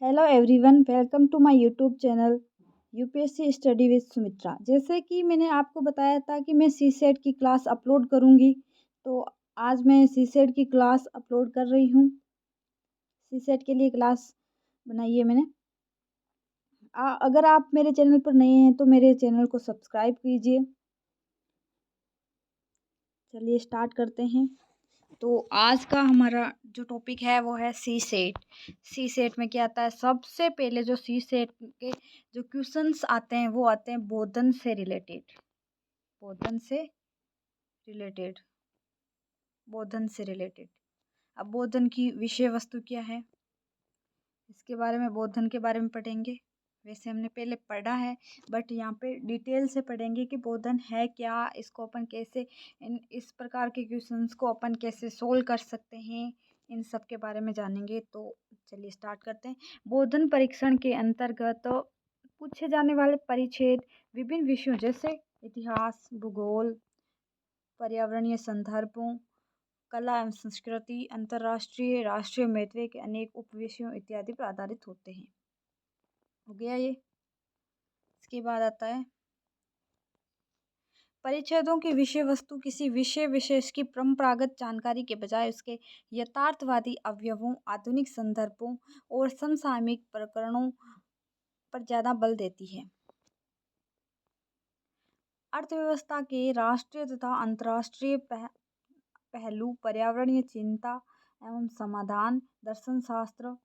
Hello everyone, welcome to my YouTube channel UPSC study with Sumitra. जैसे कि मैंने आपको बताया था कि मैं सी सेट की क्लास अपलोड करूंगी, तो आज मैं सी सेट की क्लास अपलोड कर रही हूं। सी सेट के लिए क्लास बनाई है मैंने। अगर आप मेरे चैनल पर नए हैं तो मेरे चैनल को सब्सक्राइब कीजिए। चलिए स्टार्ट करते हैं। तो आज का हमारा जो टॉपिक है वो है सी सेट। सी सेट में क्या आता है? सबसे पहले जो सी सेट के जो क्वेश्चंस आते हैं वो आते हैं बोधन से रिलेटेड। बोधन से रिलेटेड बोधन से रिलेटेड। अब बोधन की विषय वस्तु क्या है, इसके बारे में, बोधन के बारे में पढ़ेंगे। वैसे हमने पहले पढ़ा है, बट यहाँ पे डिटेल से पढ़ेंगे कि बोधन है क्या, इसको अपन कैसे, इस प्रकार के क्वेश्चंस को अपन कैसे सोल्व कर सकते हैं, इन सब के बारे में जानेंगे। तो चलिए स्टार्ट करते हैं। बोधन परीक्षण के अंतर्गत पूछे जाने वाले परिच्छेद विभिन्न विषयों जैसे इतिहास, भूगोल, पर्यावरणीय संदर्भों, कला एवं संस्कृति, अंतर्राष्ट्रीय राष्ट्रीय महत्व के अनेक उपविषयों इत्यादि पर आधारित होते हैं। हो गया ये। इसके बाद आता है परिच्छेदों की विषय वस्तु किसी विषय विशेष की परंपरागत जानकारी के बजाय उसके यथार्थवादी अवयवों, आधुनिक संदर्भों और समसामयिक प्रकरणों पर ज्यादा बल देती है। अर्थव्यवस्था के राष्ट्रीय तथा अंतर्राष्ट्रीय पहलू, पर्यावरणीय चिंता एवं समाधान, दर्शन शास्त्र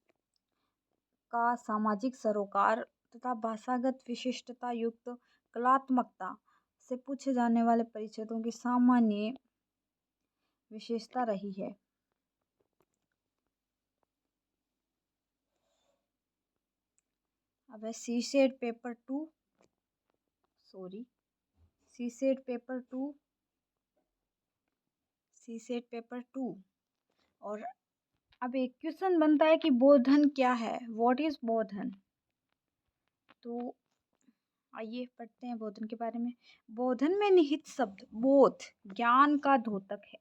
का सामाजिक सरोकार तथा भाषागत विशिष्टता युक्त कलात्मकता से पूछे जाने वाले परिच्छेदों की सामान्य विशेषता रही है। अब है सी सेट पेपर टू, सी सेट पेपर टू, सी सेट पेपर टू। और अब एक क्वेश्चन बनता है कि बोधन क्या है, व्हाट इज बोधन। तो आइए पढ़ते हैं बोधन के बारे में। बोधन में निहित शब्द बोध ज्ञान का द्योतक है,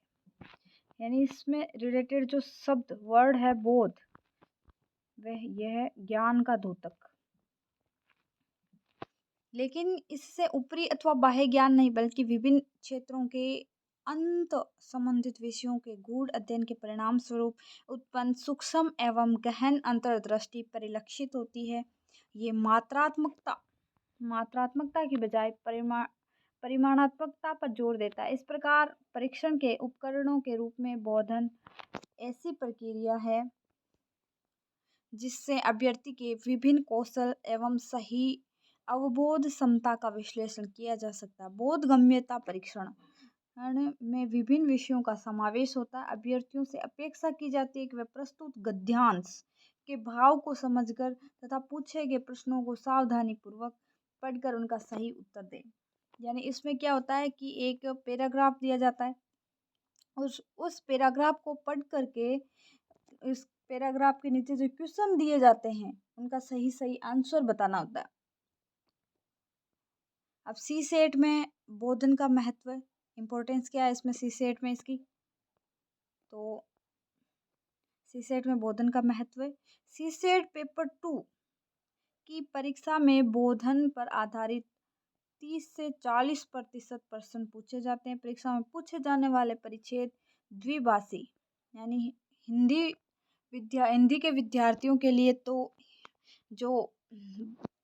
यानी इसमें रिलेटेड जो शब्द वर्ड है बोध, वह यह ज्ञान का द्योतक। लेकिन इससे ऊपरी अथवा बाह्य ज्ञान नहीं, बल्कि विभिन्न क्षेत्रों के अंत संबंधित विषयों के गूढ़ अध्ययन के परिणाम स्वरूप उत्पन्न सूक्ष्म एवं गहन अंतर्दृष्टि परिलक्षित होती है। ये मात्रात्मकता की बजाय परिमाणात्मकता पर जोर देता है। इस प्रकार परीक्षण के उपकरणों के रूप में बोधन ऐसी प्रक्रिया है जिससे अभ्यर्थी के विभिन्न कौशल एवं सही अवबोध क्षमता का विश्लेषण किया जा सकता है। बोधगम्यता परीक्षण में विभिन्न विषयों का समावेश होता है। अभ्यर्थियों से अपेक्षा की जाती है कि वे प्रस्तुत गद्यांश के भाव को समझकर तथा पूछे गए प्रश्नों को सावधानी पूर्वक पढ़कर उनका सही उत्तर दें। यानी इसमें क्या होता है कि एक पैराग्राफ दिया जाता है, उस पैराग्राफ को पढ़ करके इस पैराग्राफ के नीचे जो क्वेश्चन दिए जाते हैं उनका सही सही आंसर बताना होता है। अब सी सेट में बोधन का महत्व, इम्पोर्टेंस क्या है इसमें सी सेट में इसकी, तो सी सेट में बोधन का महत्व। सी सेट पेपर टू की परीक्षा में बोधन पर आधारित 30 से 40% प्रश्न पूछे जाते हैं। परीक्षा में पूछे जाने वाले परिच्छेद द्विभाषी, यानी हिंदी के विद्यार्थियों के लिए तो जो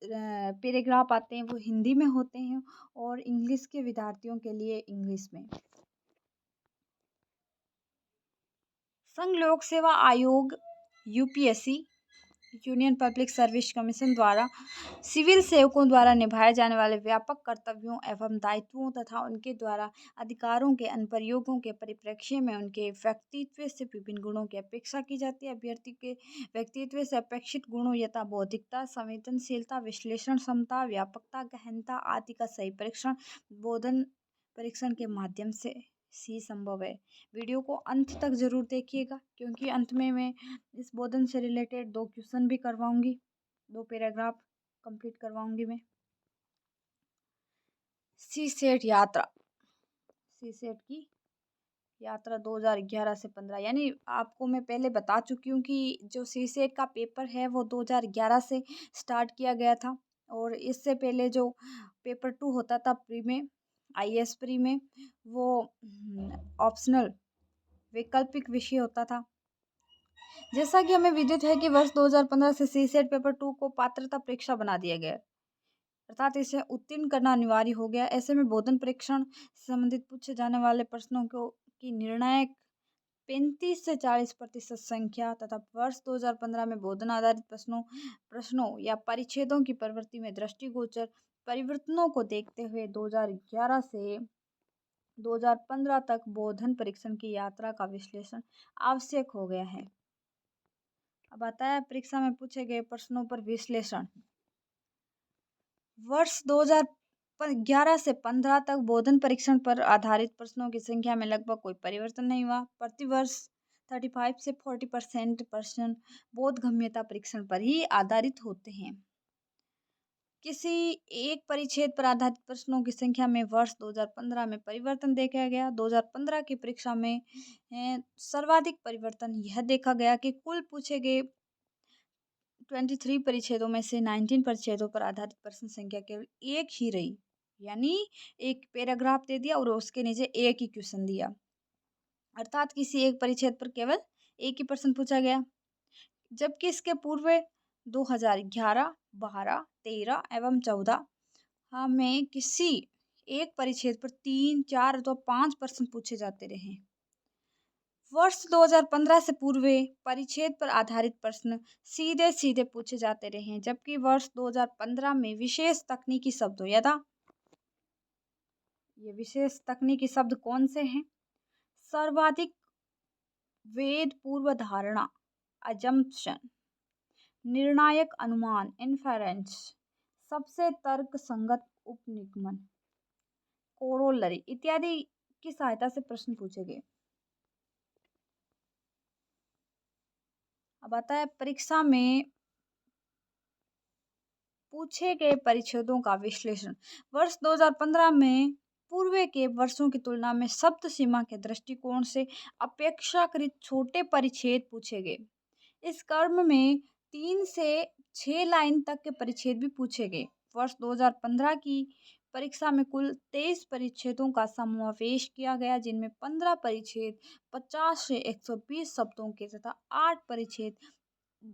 पैराग्राफ आते हैं वो हिंदी में होते हैं, और इंग्लिश के विद्यार्थियों के लिए इंग्लिश में। संघ लोक सेवा आयोग UPSC, union public service commission द्वारा सिविल सेवकों द्वारा निभाए जाने वाले व्यापक कर्तव्यों एवं दायित्वों तथा उनके द्वारा अधिकारों के अनुप्रयोगों के परिप्रेक्ष्य में उनके व्यक्तित्व से विभिन्न गुणों की अपेक्षा की जाती है। अभ्यर्थी के व्यक्तित्व से अपेक्षित गुणों यथा बौद्धिकता, संवेदनशीलता, विश्लेषण क्षमता, व्यापकता, गहनता आदि का सही परीक्षण बोधन परीक्षण के माध्यम से ही संभव है। वीडियो को अंत तक जरूर देखिएगा, क्योंकि अंत में मैं इस बोधन से रिलेटेड 2 क्वेश्चन भी करवाऊंगी, 2 पैराग्राफ कंप्लीट करवाऊंगी मैं। सी सेट यात्रा, सी सेट की यात्रा 2011 से 15, यानी आपको मैं पहले बता चुकी हूँ कि जो सीसेट का पेपर है वो 2011 से स्टार्ट किया गया था। और इससे पहले जो पेपर 2 होता था प्री में, आईएएस प्री में, वो ऑप्शनल वैकल्पिक विषय होता था। जैसा कि हमें विदित है कि वर्ष 2015 से सीसेट पेपर 2 को पात्रता परीक्षा बना दिया गया है, अर्थात इसे उत्तीर्ण करना अनिवार्य हो गया। ऐसे में बोधन परीक्षण से संबंधित पूछे जाने वाले प्रश्नों को की निर्णायक 35 से 40% संख्या तथा वर्ष 2015 में बोधन आधारित प्रश्नों या परिच्छेदों की प्रवृत्ति में दृष्टिगोचर परिवर्तनों को देखते हुए 2011 से 2015 तक बोधन परीक्षण की यात्रा का विश्लेषण आवश्यक हो गया है। अब आता है परीक्षा में पूछे गए प्रश्नों पर विश्लेषण। वर्ष 2011 से 15 तक बोधन परीक्षण पर आधारित प्रश्नों की संख्या में लगभग कोई परिवर्तन नहीं हुआ। प्रतिवर्ष 35 से 40% प्रश्न बोधगम्यता परीक्षण पर ही आधारित होते हैं। किसी एक परिच्छेद पर आधारित प्रश्नों की संख्या में वर्ष 2015 में परिवर्तन देखा गया। 2015 की परीक्षा में सर्वाधिक परिवर्तन यह देखा गया कि कुल पूछे गए 23 परिच्छेदों में से 19 परिच्छेदों पर आधारित प्रश्न संख्या केवल एक ही रही, यानी एक पैराग्राफ दे दिया और उसके नीचे एक ही क्वेश्चन दिया, अर्थात किसी एक परिच्छेद पर केवल एक ही प्रश्न पूछा गया। जबकि इसके पूर्व 2011, 12, 13 एवं 14 हमें किसी एक परिच्छेद पर 3, 4 अथवा 5 प्रश्न पूछे जाते रहे। वर्ष 2015 से पूर्व परिच्छेद पर आधारित प्रश्न सीधे सीधे पूछे जाते रहे, जबकि वर्ष 2015 में विशेष तकनीकी शब्दों यथा ये विशेष तकनीकी शब्द कौन से हैं? सर्वाधिक वेद पूर्व धारणा अजम्पशन, निर्णायक अनुमान इन्फेरेंस, सबसे तर्क संगत उपनिगमन कोरोलरी इत्यादि की सहायता से प्रश्न पूछे गए। अब आता है परीक्षा में पूछे गए परिच्छेदों का विश्लेषण। वर्ष 2015 में पूर्व के वर्षों की तुलना में शब्द सीमा के दृष्टिकोण से अपेक्षाकृत छोटे परिच्छेद पूछे गए। इस क्रम में 3 से 6 लाइन तक के परिच्छेद भी पूछे गए। वर्ष 2015 की परीक्षा में कुल 23 परिच्छेदों का समावेश किया गया, जिनमें 15 परिच्छेद 50 से 120 शब्दों के तथा 8 परिच्छेद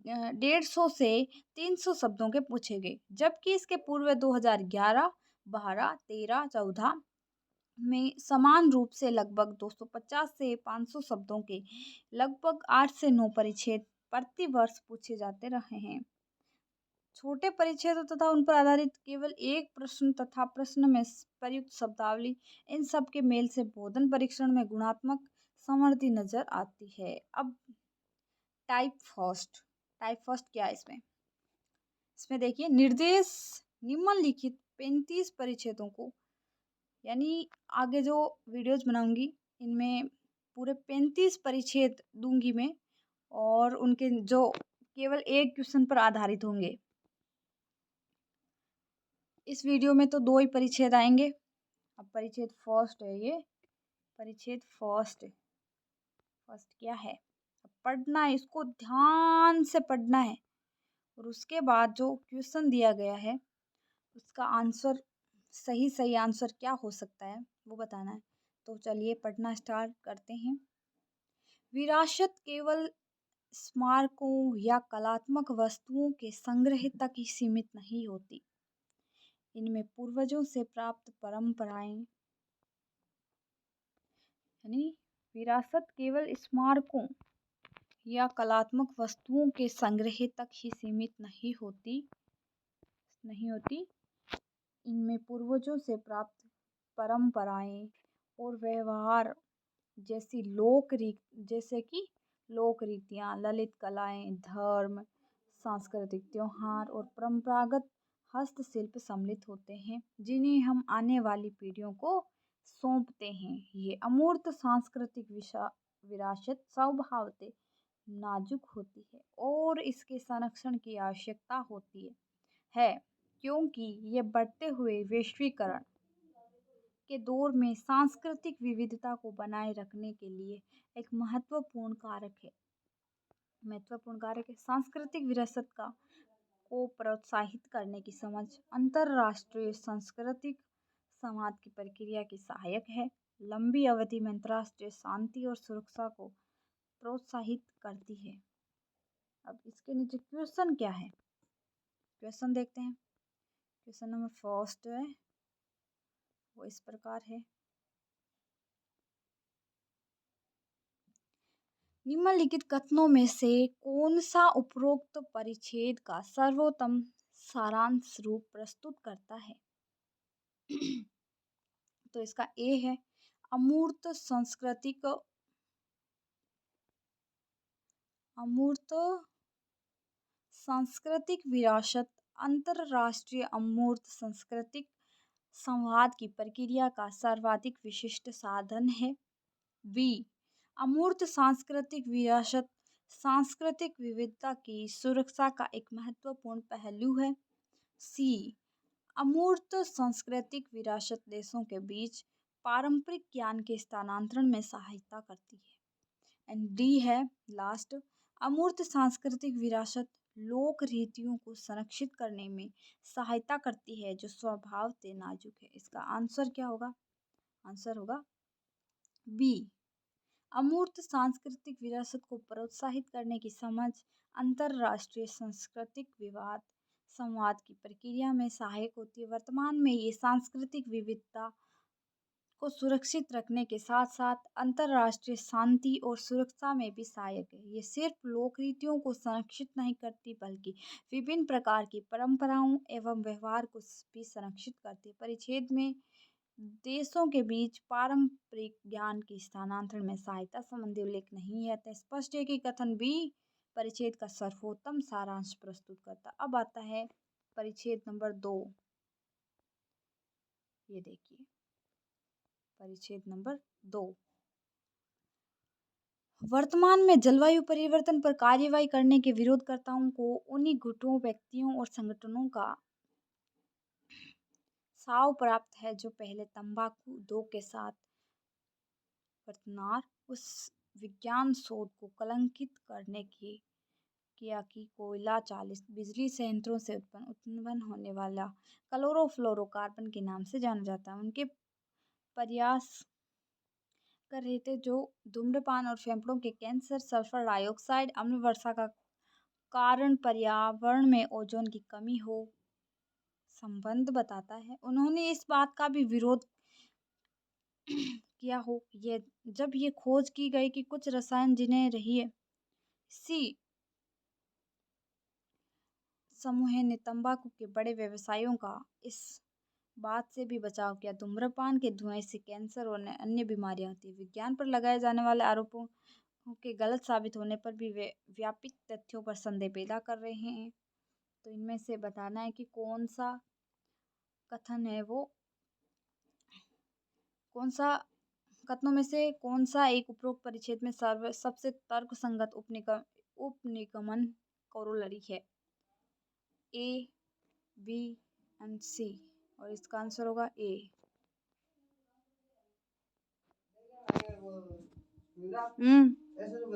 150 से 300 शब्दों के पूछे गए। जबकि इसके पूर्व 2011, 12, 13, 14 में समान रूप से लगभग 250 से 500 शब्दों के लगभग 8 से 9 परिच्छेद प्रति वर्ष पूछे जाते रहे हैं। छोटे परिच्छेदों तथा उन पर आधारित केवल एक प्रश्न तथा प्रश्न में प्रयुक्त शब्दावली, इन सब के मेल से बोधन परीक्षण में गुणात्मक समृद्धि नजर आती है। अब टाइप फर्स्ट क्या है इसमें? इसमें देखिए निर्देश निम्नलिखित 35 परिच्छेदों को, यानी आगे जो वीडियोज बनाऊंगी इनमें पूरे 35 परिच्छेद दूंगी मैं, और उनके जो केवल एक क्वेश्चन पर आधारित होंगे। इस वीडियो में तो 2 ही परिच्छेद आएंगे। अब परिच्छेद फर्स्ट है, ये परिच्छेद फर्स्ट क्या है? अब पढ़ना है, इसको ध्यान से पढ़ना है और उसके बाद जो क्वेश्चन दिया गया है उसका आंसर, सही आंसर क्या हो सकता है वो बताना है। तो चलिए पढ़ना स्टार्ट करते हैं। विरासत केवल स्मारकों या कलात्मक वस्तुओं के संग्रह तक ही सीमित नहीं होती। इनमें पूर्वजों से प्राप्त परंपराएं, यानी विरासत केवल स्मारकों या कलात्मक वस्तुओं के संग्रह तक ही सीमित नहीं होती। इनमें पूर्वजों से प्राप्त परंपराएं और व्यवहार जैसे कि लोक रीतियाँ, ललित कलाएं, धर्म, सांस्कृतिक त्योहार और परंपरागत हस्तशिल्प सम्मिलित होते हैं, जिन्हें हम आने वाली पीढ़ियों को सौंपते हैं। ये अमूर्त सांस्कृतिक विरासत स्वभावतः नाजुक होती है और इसके संरक्षण की आवश्यकता होती है, क्योंकि ये बढ़ते हुए वैश्वीकरण के दौर में सांस्कृतिक विविधता को बनाए रखने के लिए एक महत्वपूर्ण कारक है। सांस्कृतिक विरासत को प्रोत्साहित करने की समझ अंतरराष्ट्रीय सांस्कृतिक संवाद की प्रक्रिया की सहायक है। लंबी अवधि में अंतरराष्ट्रीय शांति और सुरक्षा को प्रोत्साहित करती है। अब इसके नीचे क्वेश्चन क्या है, क्वेश्चन देखते हैं। क्वेश्चन नंबर फर्स्ट है वो इस प्रकार है, निम्नलिखित कथनों में से कौन सा उपरोक्त परिच्छेद का सर्वोत्तम सारांश रूप प्रस्तुत करता है? तो इसका ए है, अमूर्त सांस्कृतिक विरासत अंतरराष्ट्रीय अमूर्त सांस्कृतिक संवाद की प्रक्रिया का सर्वाधिक विशिष्ट साधन है। बी, अमूर्त सांस्कृतिक विरासत सांस्कृतिक विविधता की सुरक्षा का एक महत्वपूर्ण पहलू है। सी, अमूर्त सांस्कृतिक विरासत देशों के बीच पारंपरिक ज्ञान के स्थानांतरण में सहायता करती है। एंड डी है लास्ट, अमूर्त सांस्कृतिक विरासत लोक रीतियों को संरक्षित करने में सहायता करती है जो स्वभाव से नाजुक है। इसका आंसर क्या होगा? आंसर होगा बी, अमूर्त सांस्कृतिक विरासत को प्रोत्साहित करने की समझ अंतरराष्ट्रीय सांस्कृतिक संवाद की प्रक्रिया में सहायक होती है। वर्तमान में ये सांस्कृतिक विविधता को सुरक्षित रखने के साथ साथ अंतरराष्ट्रीय शांति और सुरक्षा में भी सहायक है। ये सिर्फ लोक रीतियों को संरक्षित नहीं करती बल्कि विभिन्न प्रकार की परंपराओं एवं व्यवहार को भी संरक्षित करती है। परिच्छेद में देशों के बीच पारंपरिक ज्ञान के स्थानांतरण में सहायता संबंधी उल्लेख नहीं है, तो स्पष्ट है कि कथन बी परिच्छेद का सर्वोत्तम सारांश प्रस्तुत करता। अब आता है परिच्छेद नंबर 2। ये देखिए परिच्छेद नंबर 2, वर्तमान में जलवायु परिवर्तन पर कार्यवाही करने के विरोधकर्ताओं को उन्हीं गुटों, व्यक्तियों और संगठनों का साव प्राप्त है जो पहले तंबाकू 2 के साथ वर्तमान उस विज्ञान शोध को कलंकित करने की किया कि कोयला चालित बिजली संयंत्रों से उत्पन्न होने वाला क्लोरोफ्लोरोकार्बन के नाम से जाना जाता है। उनके प्रयास कर रहे थे जो धूम्रपान और फेफड़ों के कैंसर, सल्फर डाइऑक्साइड, अम्ल वर्षा का कारण पर्यावरण में ओजोन की कमी हो संबंध बताता है। उन्होंने इस बात का भी विरोध किया हो ये जब ये खोज की गई कि कुछ रसायन जिन्हें रही सी समूह ने तंबाकू के बड़े व्यवसायों का इस बात से भी बचाव किया धूम्रपान के धुएं से कैंसर और अन्य बीमारियां होती हैं। विज्ञान पर लगाए जाने वाले आरोपों के गलत साबित होने पर भी वे व्यापक तथ्यों पर संदेह पैदा कर रहे हैं। तो इनमें से बताना है कि कौन सा कथन है वो, कौन सा कथनों में से कौन सा एक उपरोक्त परिच्छेद में सबसे तर्कसंगत उपनिगमन कोरोलरी है? ए, बी एंड सी, और इसका आंसर होगा ए। ऐसे तो